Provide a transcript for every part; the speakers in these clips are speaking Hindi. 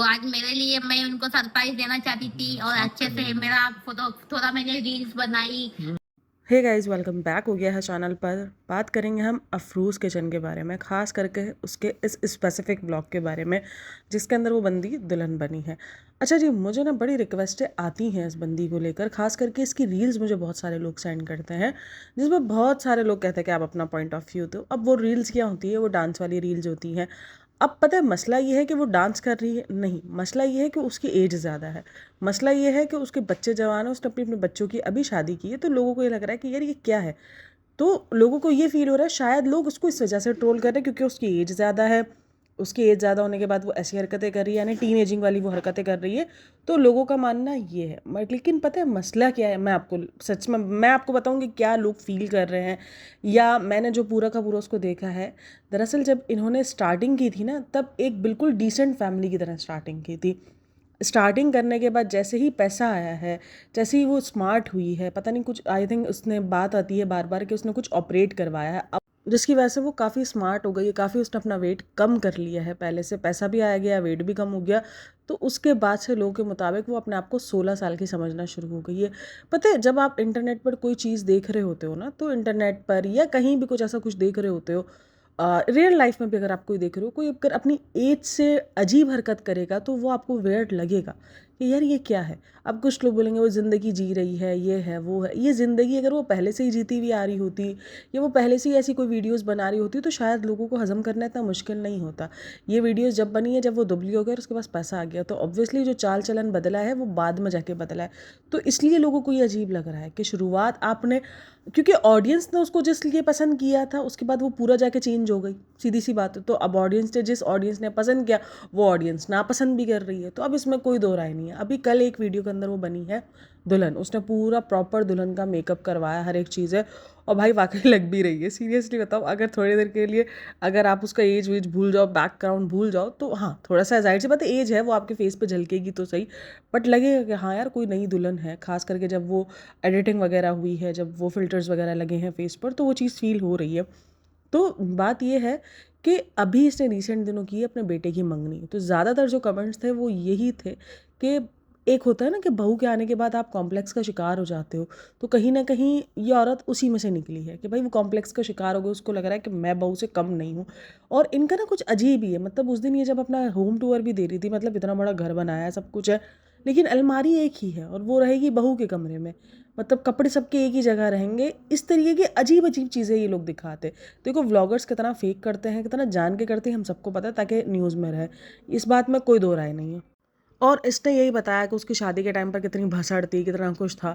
तो आज मेरे लिए मैं उनको सरप्राइज देना चाहती थी और अच्छे से मेरा फोटो थोड़ा मैंने रील्स बनाई। हे गाइस, वेलकम बैक हो गया है चैनल पर। बात करेंगे हम अफरोज़ किचन के बारे में, ख़ास करके उसके इस स्पेसिफिक ब्लॉग के बारे में जिसके अंदर वो बंदी दुल्हन बनी है। अच्छा जी, मुझे ना बड़ी रिक्वेस्टें आती हैं इस बंदी को लेकर, ख़ास करके इसकी रील्स मुझे बहुत सारे लोग सेंड करते हैं जिसमें बहुत सारे लोग कहते हैं कि आप अपना पॉइंट ऑफ व्यू दो। अब वो रील्स क्या होती है, वो डांस वाली रील्स होती हैं। अब पता है मसला ये है कि वो डांस कर रही है नहीं, मसला ये है कि उसकी एज ज़्यादा है। मसला ये है कि उसके बच्चे जवान हैं, उसने अपने अपने बच्चों की अभी शादी की है, तो लोगों को ये लग रहा है कि यार ये क्या है। तो लोगों को ये फील हो रहा है शायद लोग उसको इस वजह से ट्रोल कर रहे हैं क्योंकि उसकी एज ज़्यादा है। उसकी एज ज़्यादा होने के बाद वो ऐसी हरकतें कर रही है, यानी टीन एजिंग वाली वो हरकतें कर रही है। तो लोगों का मानना ये है, लेकिन पता है मसला क्या है, मैं आपको सच में मैं आपको बताऊंगी क्या लोग फील कर रहे हैं, या मैंने जो पूरा का पूरा उसको देखा है। दरअसल जब इन्होंने स्टार्टिंग की थी ना, तब एक बिल्कुल डिसेंट फैमिली की तरह स्टार्टिंग की थी। स्टार्टिंग करने के बाद जैसे ही पैसा आया है, जैसे ही वो स्मार्ट हुई है, पता नहीं कुछ आई थिंक उसने बात आती है बार बार कि उसने कुछ ऑपरेट करवाया है, अब जिसकी वजह से वो काफ़ी स्मार्ट हो गई है, काफ़ी उसने अपना वेट कम कर लिया है पहले से, पैसा भी आ गया, वेट भी कम हो गया। तो उसके बाद से लोगों के मुताबिक वो अपने आप को 16 साल की समझना शुरू हो गई है। पता है जब आप इंटरनेट पर कोई चीज़ देख रहे होते हो ना, तो इंटरनेट पर या कहीं भी कुछ ऐसा कुछ देख रहे होते हो, रियल लाइफ में भी अगर आप कोई देख रहे हो, कोई अगर अपनी एज से अजीब हरकत करेगा तो वो आपको वियर्ड लगेगा कि यार ये क्या है। अब कुछ लोग बोलेंगे वो ज़िंदगी जी रही है, ये है वो है। ये ज़िंदगी अगर वो पहले से ही जीती हुई आ रही होती, या वो पहले से ही ऐसी कोई वीडियोस बना रही होती, तो शायद लोगों को हज़म करना इतना मुश्किल नहीं होता। ये वीडियोस जब बनी है, जब वो दुबली हो गई और उसके पास पैसा आ गया, तो ऑब्वियसली जो चाल चलन बदला है वो बाद में जाके बदला है। तो इसलिए लोगों को ये अजीब लग रहा है कि शुरुआत आपने, क्योंकि ऑडियंस ने उसको जिस लिए पसंद किया था उसके बाद वो पूरा जाके चेंज हो गई, सीधी सी बात है। तो अब ऑडियंस ने, जिस ऑडियंस ने पसंद किया, वो ऑडियंस नापसंद भी कर रही है। तो अब इसमें कोई दो राय नहीं है। अभी कल एक वीडियो के अंदर वो बनी है दुल्हन, उसने पूरा प्रॉपर दुल्हन का मेकअप करवाया, हर एक चीज़ है, और भाई वाकई लग भी रही है। सीरियसली बताओ, अगर थोड़ी देर के लिए अगर आप उसका एज वेज भूल जाओ, बैकग्राउंड भूल जाओ, तो हाँ थोड़ा सा जाहिर सी बात है एज है, वो आपके फेस पे झलकेगी तो सही, बट लगेगा कि हाँ यार कोई नई दुल्हन है। खास करके जब वो एडिटिंग वगैरह हुई है, जब वो फिल्टर्स वगैरह लगे हैं फेस पर, तो वो चीज़ फील हो रही है। तो बात ये है कि अभी इसने रिसेंट दिनों की अपने बेटे की मंगनी, तो ज़्यादातर जो कमेंट्स थे वो यही थे कि एक होता है ना कि बहू के आने के बाद आप कॉम्प्लेक्स का शिकार हो जाते हो, तो कहीं ना कहीं ये औरत उसी में से निकली है कि भाई वो कॉम्प्लेक्स का शिकार हो गई, उसको लग रहा है कि मैं बहू से कम नहीं हूँ। और इनका ना कुछ अजीब ही है, मतलब उस दिन ये जब अपना होम टूर भी दे रही थी, मतलब इतना बड़ा घर बनाया है, सब कुछ है, लेकिन अलमारी एक ही है और वो रहेगी बहू के कमरे में। मतलब कपड़े सबके एक ही जगह रहेंगे। इस तरीके की अजीब अजीब चीज़ें ये लोग दिखाते। देखो व्लॉगर्स कितना फेक करते हैं, कितना जान के करते हैं, हम सबको पता है, ताकि न्यूज़ में रहे। इस बात में कोई दो राय नहीं है। और इसने यही बताया कि उसकी शादी के टाइम पर कितनी भसड़ थी, कितना कुछ था।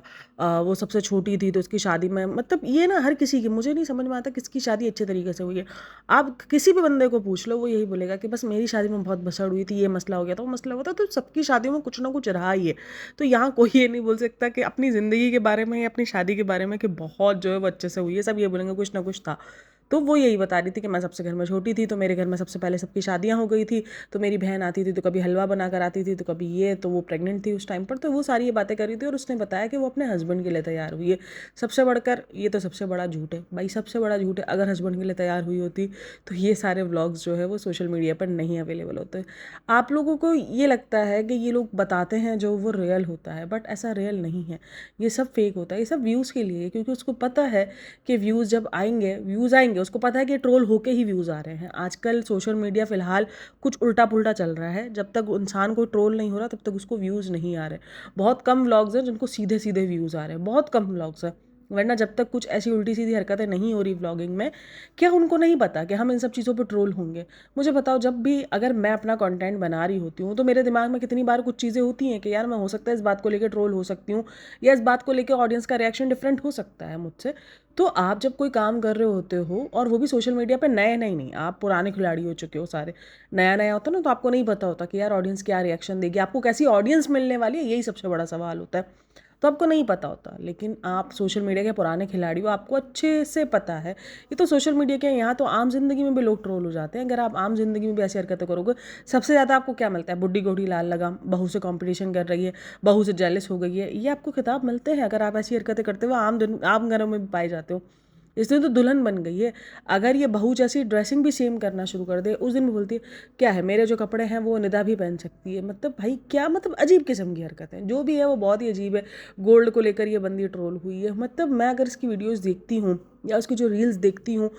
वो सबसे छोटी थी तो उसकी शादी में, मतलब ये ना हर किसी की, मुझे नहीं समझ में आता किसकी शादी अच्छे तरीके से हुई है। आप किसी भी बंदे को पूछ लो, वो यही बोलेगा कि बस मेरी शादी में बहुत भसड़ हुई थी, ये मसला हो गया था, वो मसला हुआ था। तो सबकी शादियों में कुछ ना कुछ रहा ही है। तो यहाँ कोई ये नहीं बोल सकता कि अपनी ज़िंदगी के बारे में या अपनी शादी के बारे में कि बहुत जो है वो अच्छे से हुई है। सब ये बोलेंगे कुछ ना कुछ था। तो वो यही बता रही थी कि मैं सबसे घर में छोटी थी, तो मेरे घर में सबसे पहले सबकी शादियां हो गई थी। तो मेरी बहन आती थी तो कभी हलवा बना कर आती थी, तो कभी ये, तो वो प्रेग्नेंट थी उस टाइम पर, तो वो सारी ये बातें कर रही थी। और उसने बताया कि वो अपने हस्बैंड के लिए तैयार हुई है। सबसे बढ़कर ये तो सबसे बड़ा झूठ है भाई, सबसे बड़ा झूठ है। अगर हस्बैंड के लिए तैयार हुई होती तो ये सारे व्लॉग्स जो है वो सोशल मीडिया पर नहीं अवेलेबल होते। आप लोगों को ये लगता है कि ये लोग बताते हैं जो वो रियल होता है, बट ऐसा रियल नहीं है। ये सब फेक होता है, ये सब व्यूज़ के लिए, क्योंकि उसको पता है कि व्यूज़ आएंगे, उसको पता है कि ट्रोल होके ही व्यूज़ आ रहे हैं। आजकल सोशल मीडिया फ़िलहाल कुछ उल्टा पुल्टा चल रहा है। जब तक इंसान को ट्रोल नहीं हो रहा तब तक उसको व्यूज़ नहीं आ रहे। बहुत कम व्लॉग्स हैं जिनको सीधे सीधे व्यूज़ आ रहे हैं, बहुत कम व्लॉग्स हैं। वरना जब तक कुछ ऐसी उल्टी सीधी हरकतें नहीं हो रही व्लॉगिंग में, क्या उनको नहीं पता कि हम इन सब चीज़ों पे ट्रोल होंगे। मुझे बताओ, जब भी अगर मैं अपना कंटेंट बना रही होती हूँ तो मेरे दिमाग में कितनी बार कुछ चीज़ें होती हैं कि यार मैं हो सकता है इस बात को लेकर ट्रोल हो सकती हूँ, या इस बात को लेकर ऑडियंस का रिएक्शन डिफरेंट हो सकता है मुझसे। तो आप जब कोई काम कर रहे होते हो, और वो भी सोशल मीडिया पे, नए नहीं नहीं, आप पुराने खिलाड़ी हो चुके हो सारे, नया नया होता है ना, तो आपको नहीं पता होता कि यार ऑडियंस क्या रिएक्शन देगी, आपको कैसी ऑडियंस मिलने वाली है, यही सबसे बड़ा सवाल होता है। तो आपको नहीं पता होता। लेकिन आप सोशल मीडिया के पुराने खिलाड़ी हो, आपको अच्छे से पता है। ये तो सोशल मीडिया के, यहाँ तो आम जिंदगी में भी लोग ट्रोल हो जाते हैं। अगर आप आम जिंदगी में भी ऐसी हरकतें करोगे, सबसे ज़्यादा आपको क्या मिलता है? बुड्ढी गोढ़ी लाल लगाम, बहू से कंपटीशन कर रही है, बहू से जेलस हो गई है, ये आपको खिताब मिलते हैं अगर आप ऐसी हरकतें करते हो, आम घरों में भी पाए जाते हो। इसने तो दुल्हन बन गई है। अगर ये बहू जैसी ड्रेसिंग भी सेम करना शुरू कर दे, उस दिन भी बोलती है क्या है मेरे जो कपड़े हैं वो निदा भी पहन सकती है। मतलब भाई क्या, मतलब अजीब किस्म की हरकतें जो भी है वो बहुत ही अजीब है। गोल्ड को लेकर ये बंदी ट्रोल हुई है। मतलब मैं अगर इसकी वीडियोज़ देखती हूँ या उसकी जो रील्स देखती हूँ,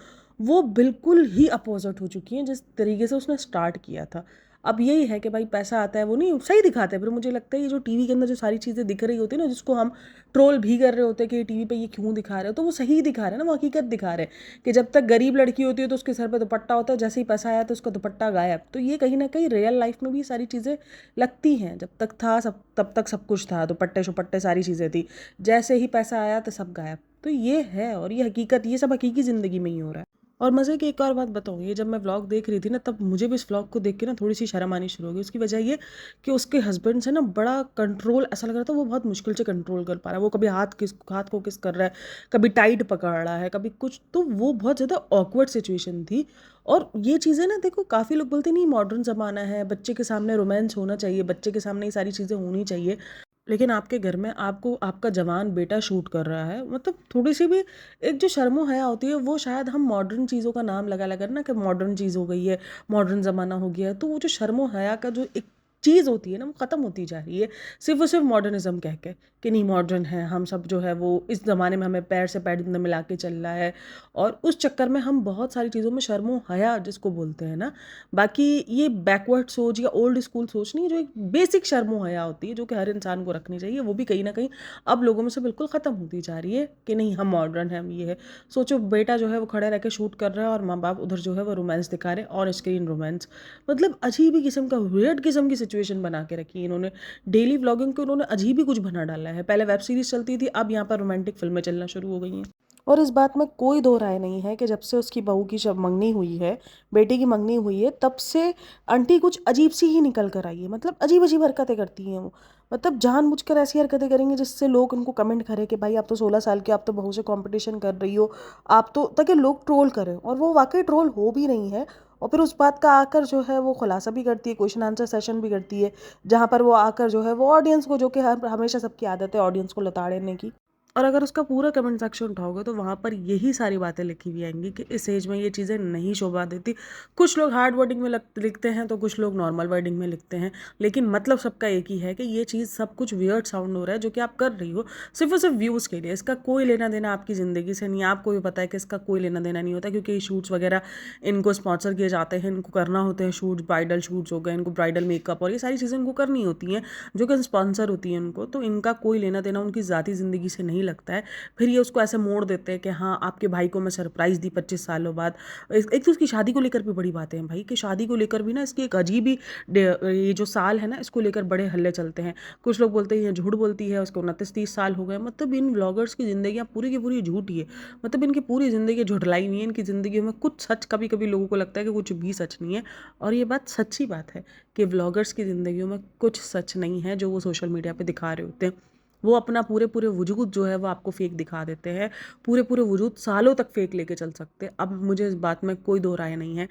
वो बिल्कुल ही अपोजिट हो चुकी हैं जिस तरीके से उसने स्टार्ट किया था। अब यही है कि भाई पैसा आता है, वो नहीं सही दिखाते हैं, फिर मुझे लगता है ये जो टीवी के अंदर जो सारी चीज़ें दिख रही होती है ना, जिसको हम ट्रोल भी कर रहे होते हैं कि टीवी पे ये क्यों दिखा रहे हो, तो वो सही दिखा रहे हैं ना, वो हकीकत दिखा रहे हैं कि जब तक गरीब लड़की होती है तो उसके सर पे दुपट्टा होता है, जैसे ही पैसा आया तो उसका दुपट्टा गायब। तो ये कहीं ना कहीं रियल लाइफ में भी सारी चीज़ें लगती हैं। जब तक था सब, तब तक सब कुछ था, दुपट्टे शुपट्टे सारी चीज़ें थी, जैसे ही पैसा आया तो सब गायब। तो ये है, और ये हकीकत, ये सब हकीकी ज़िंदगी में ही हो रहा है। और मज़े की एक और बात बताऊँ, ये जब मैं व्लॉग देख रही थी ना, तब मुझे भी इस व्लॉग को देख के ना थोड़ी सी शर्म आनी शुरू हो गई। उसकी वजह ये कि उसके हस्बैंड से ना बड़ा कंट्रोल, ऐसा लग रहा था वो बहुत मुश्किल से कंट्रोल कर पा रहा है। वो कभी हाथ को किस कर रहा है, कभी टाइट पकड़ रहा है, कभी कुछ, तो वो बहुत ज़्यादा ऑकवर्ड सिचुएशन थी। और ये चीज़ें ना देखो, काफ़ी लोग बोलते नहीं मॉडर्न ज़माना है, बच्चे के सामने रोमांस होना चाहिए, बच्चे के सामने ये सारी चीज़ें होनी चाहिए, लेकिन आपके घर में आपको आपका जवान बेटा शूट कर रहा है। मतलब थोड़ी सी भी एक जो शर्मो हया होती है, वो शायद हम मॉडर्न चीज़ों का नाम लगा लगा ना कि मॉडर्न चीज़ हो गई है, मॉडर्न ज़माना हो गया है, तो वो जो शर्मो हया का जो एक चीज़ होती है ना, वो ख़त्म होती जा रही है सिर्फ और सिर्फ मॉडर्निज्म कह के कि नहीं मॉडर्न है हम सब, जो है वो इस ज़माने में हमें पैर से पैर मिला के चल रहा है। और उस चक्कर में हम बहुत सारी चीज़ों में शर्मो हया जिसको बोलते हैं ना, बाकी ये बैकवर्ड सोच या ओल्ड स्कूल सोच नहीं, जो एक बेसिक शर्मो हया होती है जो कि हर इंसान को रखनी चाहिए, वो भी कहीं ना कहीं अब लोगों में से बिल्कुल ख़त्म होती जा रही है कि नहीं हम मॉडर्न हैं, हम ये है। सोचो बेटा जो है वो खड़े रह के शूट कर रहा है और माँ बाप उधर जो है वो रोमांस दिखा रहे हैं, ऑन स्क्रीन रोमांस। मतलब अजीब ही किस्म का, वियर्ड किस्म की सिचुएशन बना के रखी है इन्होंने। डेली व्लॉगिंग को इन्होंने अजीब ही कुछ बना डाला है। पहले वेब सीरीज चलती थी, अब यहाँ पर रोमांटिक फिल्में चलना शुरू हो गई हैं। और इस बात में कोई दो राय नहीं है कि जब से उसकी बहू की जब मंगनी हुई है, बेटे की मंगनी हुई है, तब से आंटी कुछ अजीब सी ही निकल कर आई है। मतलब अजीब अजीब हरकतें करती हैं वो। मतलब जानबूझकर ऐसी हरकतें करेंगे जिससे लोग उनको कमेंट करें कि भाई आप तो 16 साल के, आप तो बहू से कंपटीशन कर रही हो, आप तो, ताकि लोग ट्रोल करें। और वो वाकई ट्रोल हो भी रही है। और फिर उस बात का आकर जो है वो खुलासा भी करती है, क्वेश्चन आंसर सेशन भी करती है, जहाँ पर वो आकर जो है वो ऑडियंस को, जो कि हमेशा सबकी आदत है ऑडियंस को लताड़ने की। और अगर उसका पूरा कमेंट सेक्शन उठाओगे तो वहाँ पर यही सारी बातें लिखी हुई आएंगी कि इस एज में ये चीज़ें नहीं शोभा देती। कुछ लोग हार्ड वर्डिंग में लिखते हैं तो कुछ लोग नॉर्मल वर्डिंग में लिखते हैं, लेकिन मतलब सबका एक ही है कि ये चीज़ सब कुछ वियर्ड साउंड हो रहा है जो कि आप कर रही हो सिर्फ और सिर्फ व्यूज़ के लिए। इसका कोई लेना देना आपकी ज़िंदगी से नहीं है। आपको भी पता है कि इसका कोई लेना देना नहीं होता, क्योंकि ये शूट्स वगैरह इनको स्पॉन्सर किए जाते हैं, इनको करना होते हैं शूट्स, ब्राइडल शूट्स हो गए, इनको ब्राइडल मेकअप और ये सारी चीज़ें इनको करनी होती हैं जो कि स्पॉन्सर होती हैं इनको। तो इनका कोई लेना देना उनकी ज़ाती ज़िंदगी से नहीं लगता है। फिर ये उसको ऐसे मोड़ देते हैं कि हाँ आपके भाई को मैं सरप्राइज़ दी 25 सालों बाद। एक तो उसकी शादी को लेकर भी बड़ी बातें हैं भाई, कि शादी को लेकर भी ना इसकी एक अजीब ही ये जो साल है ना, इसको लेकर बड़े हल्ले चलते हैं। कुछ लोग बोलते हैं ये झूठ बोलती है, उसको 29-30 साल हो गए। मतलब इन व्लॉगर्स की ज़िंदगी पूरी की पूरी झूठी है। मतलब इनकी पूरी ज़िंदगी झुठलाई हुई है। इनकी ज़िंदगी में कुछ सच, कभी कभी लोगों को लगता है कि कुछ भी सच नहीं है, और ये बात सच्ची बात है कि व्लॉगर्स की ज़िंदगियों में कुछ सच नहीं है जो वो सोशल मीडिया पे दिखा रहे होते हैं। वो अपना पूरे पूरे वजूद जो है वो आपको फेक दिखा देते हैं, पूरे पूरे वजूद सालों तक फेक लेके चल सकते हैं। अब मुझे इस बात में कोई दो राय नहीं है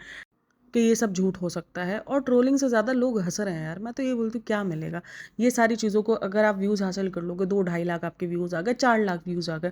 कि ये सब झूठ हो सकता है। और ट्रोलिंग से ज़्यादा लोग हंस रहे हैं यार। मैं तो ये बोलती हूँ क्या मिलेगा ये सारी चीज़ों को, अगर आप व्यूज़ हासिल कर लोगे, 2-2.5 लाख आपके व्यूज़ आ गए, 4 लाख व्यूज़ आ गए,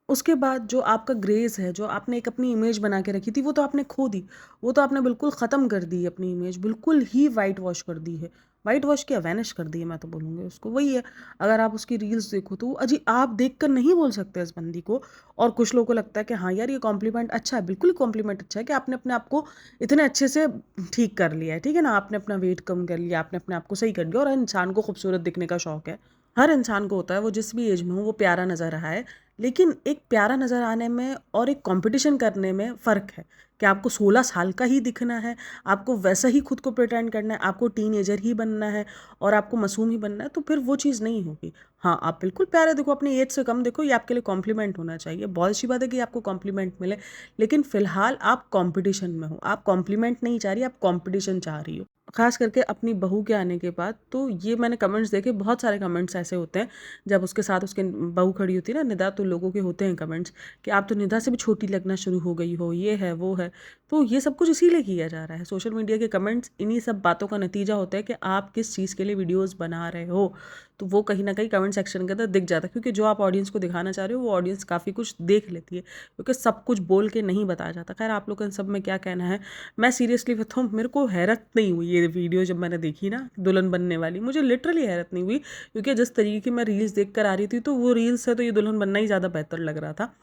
उसके बाद जो आपका ग्रेस है, जो आपने एक अपनी इमेज बना के रखी थी, वो तो आपने खो दी। वो तो आपने बिल्कुल ख़त्म कर दी है, अपनी इमेज बिल्कुल ही वाइट वॉश कर दी है। वाइट वॉश क्या, वैनिश कर दी है मैं तो बोलूँगी उसको। वही है, अगर आप उसकी रील्स देखो तो अजी आप देख कर नहीं बोल सकते इस बंदी को। और कुछ लोगों को लगता है कि हाँ यार ये कॉम्प्लीमेंट अच्छा है, बिल्कुल कॉम्प्लीमेंट अच्छा है कि आपने अपने आप को इतने अच्छे से ठीक कर लिया है, ठीक है ना, आपने अपना वेट कम कर लिया, आपने अपने आप को सही कर लिया। और हर इंसान को खूबसूरत दिखने का शौक है, हर इंसान को होता है, वो जिस भी एज में हो वो प्यारा नज़र रहा है। लेकिन एक प्यारा नज़र आने में और एक कंपटीशन करने में फ़र्क है कि आपको 16 साल का ही दिखना है, आपको वैसा ही खुद को प्रिटेंड करना है, आपको टीनेजर ही बनना है और आपको मासूम ही बनना है, तो फिर वो चीज़ नहीं होगी। हाँ आप बिल्कुल प्यारे देखो, अपनी एज से कम देखो, ये आपके लिए कॉम्प्लीमेंट होना चाहिए। बहुत अच्छी बात है कि आपको कॉम्प्लीमेंट मिले, लेकिन फ़िलहाल आप कॉम्पिटिशन में हो, आप कॉम्प्लीमेंट नहीं चाह रही, आप कॉम्पिटिशन चाह रही हो। ख़ास करके अपनी बहू के आने के बाद तो ये मैंने कमेंट्स देखे, बहुत सारे कमेंट्स ऐसे होते हैं जब उसके साथ उसके बहू खड़ी होती है ना, निदा, तो लोगों के होते हैं कमेंट्स कि आप तो निदा से भी छोटी लगना शुरू हो गई हो, ये है वो है। तो ये सब कुछ इसीलिए किया जा रहा है। सोशल मीडिया के कमेंट्स इन्हीं सब बातों का नतीजा होता है कि आप किस चीज़ के लिए वीडियोज़ बना रहे हो। तो वो कहीं ना कहीं कमेंट कमेंट सेक्शन के अंदर दिख जाता है, क्योंकि जो आप ऑडियंस को दिखाना चाह रहे हो वो ऑडियंस काफ़ी कुछ देख लेती है, क्योंकि सब कुछ बोल के नहीं बताया जाता। खैर आप लोग का इन सब में क्या कहना है? मैं सीरियसली बताऊँ, मेरे को हैरत नहीं हुई ये वीडियो जब मैंने देखी ना दुल्हन बनने वाली, मुझे लिटरली हैरत नहीं हुई, क्योंकि जिस तरीके की मैं रील्स देख कर आ रही थी तो वो रील्स से तो ये दुल्हन बनना ही ज़्यादा बेहतर लग रहा था।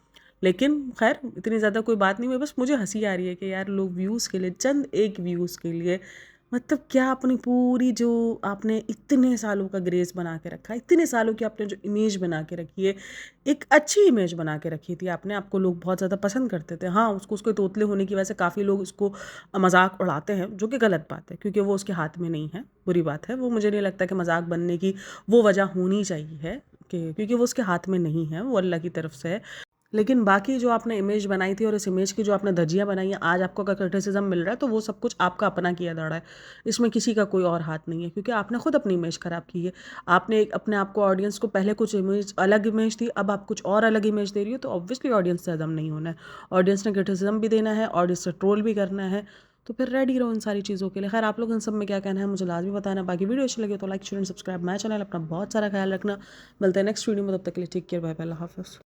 लेकिन खैर इतनी ज़्यादा कोई बात नहीं हुई, बस मुझे हंसी आ रही है कि यार लोग व्यूज़ के लिए, चंद एक व्यूज़ के लिए, मतलब क्या अपनी पूरी जो आपने इतने सालों का ग्रेस बना के रखा है, इतने सालों की आपने जो इमेज बना के रखी है, एक अच्छी इमेज बना के रखी थी आपने, आपको लोग बहुत ज़्यादा पसंद करते थे। हाँ, उसको उसके तोतले होने की वजह से काफ़ी लोग उसको मजाक उड़ाते हैं, जो कि गलत बात है, क्योंकि वो उसके हाथ में नहीं है, बुरी बात है। वो मुझे नहीं लगता कि मजाक बनने की वो वजह होनी चाहिए है, कि क्योंकि वो उसके हाथ में नहीं है, वो अल्लाह की तरफ से है। लेकिन बाकी जो आपने इमेज बनाई थी और इस इमेज की जो आपने धज्जियाँ बनाई हैं, आज आपको अगर क्रिटिसिज्म मिल रहा है तो वो सब कुछ आपका अपना किया धड़ा है, इसमें किसी का कोई और हाथ नहीं है, क्योंकि आपने खुद अपनी इमेज ख़राब की है। आपने एक अपने आप को ऑडियंस को पहले कुछ इमेज अलग इमेज थी, अब आप कुछ और अलग इमेज दे रही हो, तो ऑब्वियसली ऑडियंस से हजम नहीं होना है। ऑडियंस ने क्रिटिसिज्म भी देना है, ऑडियंस से ट्रोल भी करना है, तो फिर रेडी रहो इन सारी चीज़ों के लिए। खैर आप लोग इन सब में क्या कहना है मुझे लाजमी बताना। बाकी वीडियो अच्छी लगे तो like share and subscribe my channel. अपना बहुत सारा ख्याल रखना, मिलते हैं नेक्स्ट वीडियो में, तब तक के लिए टेक केयर, बाय बाय, अल्लाह हाफ़िज़।